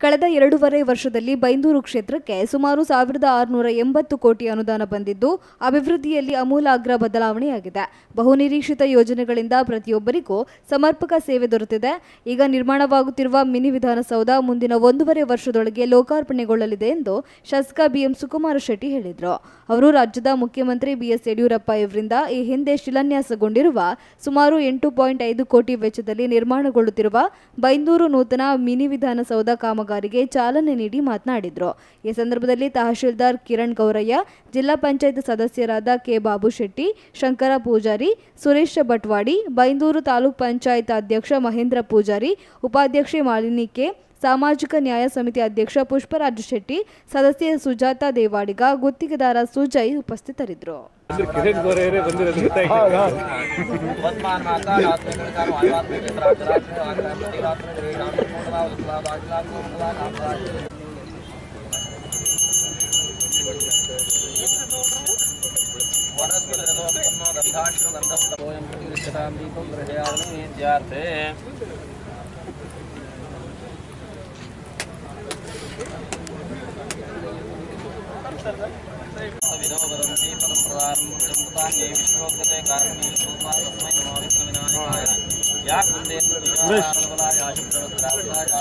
ಕಳೆದ 2.5 ವರ್ಷದಲ್ಲಿ ಬೈಂದೂರು ಕ್ಷೇತ್ರಕ್ಕೆ ಸುಮಾರು 1680 ಕೋಟಿ ಅನುದಾನ ಬಂದಿದ್ದು ಅಭಿವೃದ್ಧಿಯಲ್ಲಿ ಆಮೂಲಾಗ್ರ ಬದಲಾವಣೆಯಾಗಿದೆ. ಬಹುನಿರೀಕ್ಷಿತ ಯೋಜನೆಗಳಿಂದ ಪ್ರತಿಯೊಬ್ಬರಿಗೂ ಸಮರ್ಪಕ ಸೇವೆ ದೊರೆತಿದೆ. ಈಗ ನಿರ್ಮಾಣವಾಗುತ್ತಿರುವ ಮಿನಿ ವಿಧಾನಸೌಧ ಮುಂದಿನ 1.5 ವರ್ಷದೊಳಗೆ ಲೋಕಾರ್ಪಣೆಗೊಳ್ಳಲಿದೆ ಎಂದು ಶಾಸಕ ಬಿಎಂ ಸುಕುಮಾರ ಶೆಟ್ಟಿ ಹೇಳಿದರು. ಅವರು ರಾಜ್ಯದ ಮುಖ್ಯಮಂತ್ರಿ ಬಿಎಸ್ ಯಡಿಯೂರಪ್ಪ ಇವರಿಂದ ಈ ಹಿಂದೆ ಶಿಲಾನ್ಯಾಸಗೊಂಡಿರುವ ಸುಮಾರು 8.5 ಕೋಟಿ ವೆಚ್ಚದಲ್ಲಿ ನಿರ್ಮಾಣಗೊಳ್ಳುತ್ತಿರುವ ಬೈಂದೂರು ನೂತನ ಮಿನಿ ವಿಧಾನಸೌಧ ಕಾಮಗಾರಿಗೆ ಚಾಲನೆ ನೀಡಿ ಮಾತನಾಡಿದರು. ಈ ಸಂದರ್ಭದಲ್ಲಿ ತಹಶೀಲ್ದಾರ್ ಕಿರಣ್ ಗೌರಯ್ಯ, ಜಿಲ್ಲಾ ಪಂಚಾಯತ್ ಸದಸ್ಯರಾದ ಕೆ ಬಾಬು ಶೆಟ್ಟಿ, ಶಂಕರ ಪೂಜಾರಿ, ಸುರೇಶ್ ಬಟ್ವಾಡಿ, ಬೈಂದೂರು ತಾಲೂಕ್ ಪಂಚಾಯತ್ ಅಧ್ಯಕ್ಷ ಮಹೇಂದ್ರ ಪೂಜಾರಿ, ಉಪಾಧ್ಯಕ್ಷೆ ಮಾಲಿನಿ ಕೆ, ಸಾಮಾಜಿಕ ನ್ಯಾಯ ಸಮಿತಿ ಅಧ್ಯಕ್ಷ ಪುಷ್ಪರಾಜ ಶೆಟ್ಟಿ, ಸದಸ್ಯೆ ಸುಜಾತ ದೇವಾಡಿಗ, ಗುತ್ತಿಗೆದಾರ ಸುಜಯ್ ಉಪಸ್ಥಿತರಿದ್ದರು.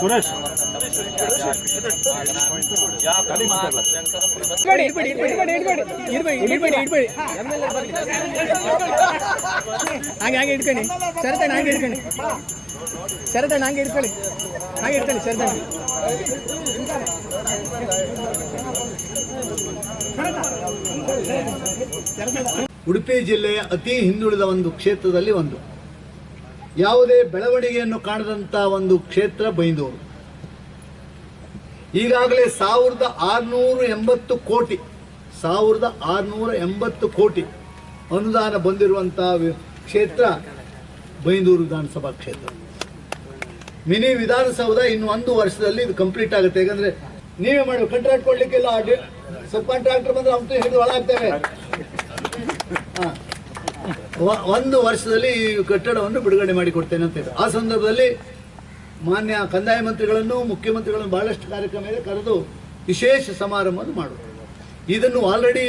ಸುರೇಶ್ ಹಾಗೆ ಇಟ್ಕೊಳ್ಳಿ ಸರತಣ್ಣ, ಹಾಗೆ ಇಟ್ಕೊಳ್ಳಿ ಸರತಣ್ಣ, ಹಾಗೆ ಇಟ್ಕೊಳ್ಳಿ ಸರತಣ್ಣ. ಉಡುಪಿ ಜಿಲ್ಲೆಯ ಅತಿ ಹಿಂದುಳಿದ ಒಂದು ಕ್ಷೇತ್ರದಲ್ಲಿ ಒಂದು ಯಾವುದೇ ಬೆಳವಣಿಗೆಯನ್ನು ಕಾಣದಂಥ ಒಂದು ಕ್ಷೇತ್ರ ಬೈಂದೂರು. ಈಗಾಗಲೇ 1680 ಕೋಟಿ ಅನುದಾನ ಬಂದಿರುವಂಥ ಕ್ಷೇತ್ರ ಬೈಂದೂರು ವಿಧಾನಸಭಾ ಕ್ಷೇತ್ರ. ಮಿನಿ ವಿಧಾನಸೌಧ ಇನ್ನು 1 ವರ್ಷದಲ್ಲಿ ಇದು ಕಂಪ್ಲೀಟ್ ಆಗುತ್ತೆ. ಯಾಕಂದ್ರೆ ನೀವೇ ಮಾಡಿ ಕಾಂಟ್ರಾಕ್ಟ್ ಕೊಡ್ಲಿಕ್ಕೆಲ್ಲ ಸಬ್ ಕಾಂಟ್ರಾಕ್ಟರ್ ಬಂದ್ರೆ ಅಂತ ಹಿಡಿದು ಒಳಗಾಗ್ತೇವೆ. 1 ವರ್ಷದಲ್ಲಿ ಈ ಕಟ್ಟಡವನ್ನು ಬಿಡುಗಡೆ ಮಾಡಿಕೊಡ್ತೇನೆ ಅಂತ. ಆ ಸಂದರ್ಭದಲ್ಲಿ ಮಾನ್ಯ ಕಂದಾಯ ಮಂತ್ರಿಗಳನ್ನು, ಮುಖ್ಯಮಂತ್ರಿಗಳನ್ನು ಬಹಳಷ್ಟು ಕಾರ್ಯಕ್ರಮ ಕರೆದು ವಿಶೇಷ ಸಮಾರಂಭವನ್ನು ಮಾಡುವುದು. ಇದನ್ನು ಆಲ್ರೆಡಿ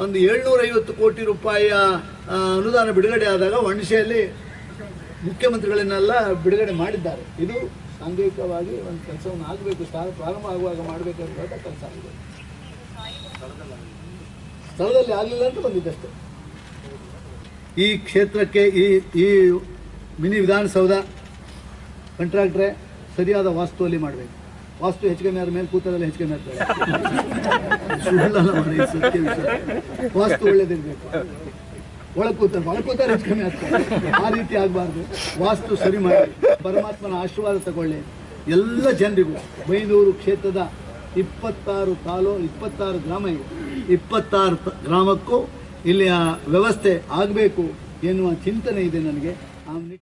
ಒಂದು 750 ಕೋಟಿ ರೂಪಾಯಿಯ ಅನುದಾನ ಬಿಡುಗಡೆ ಆದಾಗ ಒಣಸೆಯಲ್ಲಿ ಮುಖ್ಯಮಂತ್ರಿಗಳನ್ನೆಲ್ಲ ಬಿಡುಗಡೆ ಮಾಡಿದ್ದಾರೆ. ಇದು ಸಾಂಘಿಕವಾಗಿ ಒಂದು ಕೆಲಸವನ್ನು ಆಗಬೇಕು, ಪ್ರಾರಂಭ ಆಗುವಾಗ ಮಾಡಬೇಕಂತ ಕೆಲಸ ಆಗಿದೆ. ಸ್ಥಳದಲ್ಲಿ ಆಗಲಿಲ್ಲ ಅಂತ ಬಂದಿದ್ದಷ್ಟೇ. ಈ ಕ್ಷೇತ್ರಕ್ಕೆ ಈ ಮಿನಿ ವಿಧಾನಸೌಧ ಕಾಂಟ್ರಾಕ್ಟ್ರೆ ಸರಿಯಾದ ವಾಸ್ತುವಲ್ಲಿ ಮಾಡಬೇಕು. ವಾಸ್ತು ಹೆಚ್ಚಿಗೆ ಮೇಲೆ ಕೂತರಲ್ಲಿ ಹೆಚ್ಚಿಗೆ ಮಾಡ್ತಾರೆ. ವಾಸ್ತು ಒಳ್ಳೇದಿರಬೇಕು. ಒಳಗೆ ಕೂತಾರೆ ಹೆಚ್ಚಿಗೆ ಆಗ್ತಾರೆ. ಆ ರೀತಿ ಆಗಬಾರ್ದು. ವಾಸ್ತು ಸರಿ ಮಾಡಿ ಪರಮಾತ್ಮನ ಆಶೀರ್ವಾದ ತಗೊಳ್ಳಿ. ಎಲ್ಲ ಜನರಿಗೂ ಬೈಂದೂರು ಕ್ಷೇತ್ರದ 26 ಗ್ರಾಮ ಇದೆ. 26 ಗ್ರಾಮಕ್ಕೂ ಇಲ್ಲಿಯ ವ್ಯವಸ್ಥೆ ಆಗಬೇಕು ಎನ್ನುವ ಚಿಂತನೆ ಇದೆ ನನಗೆ.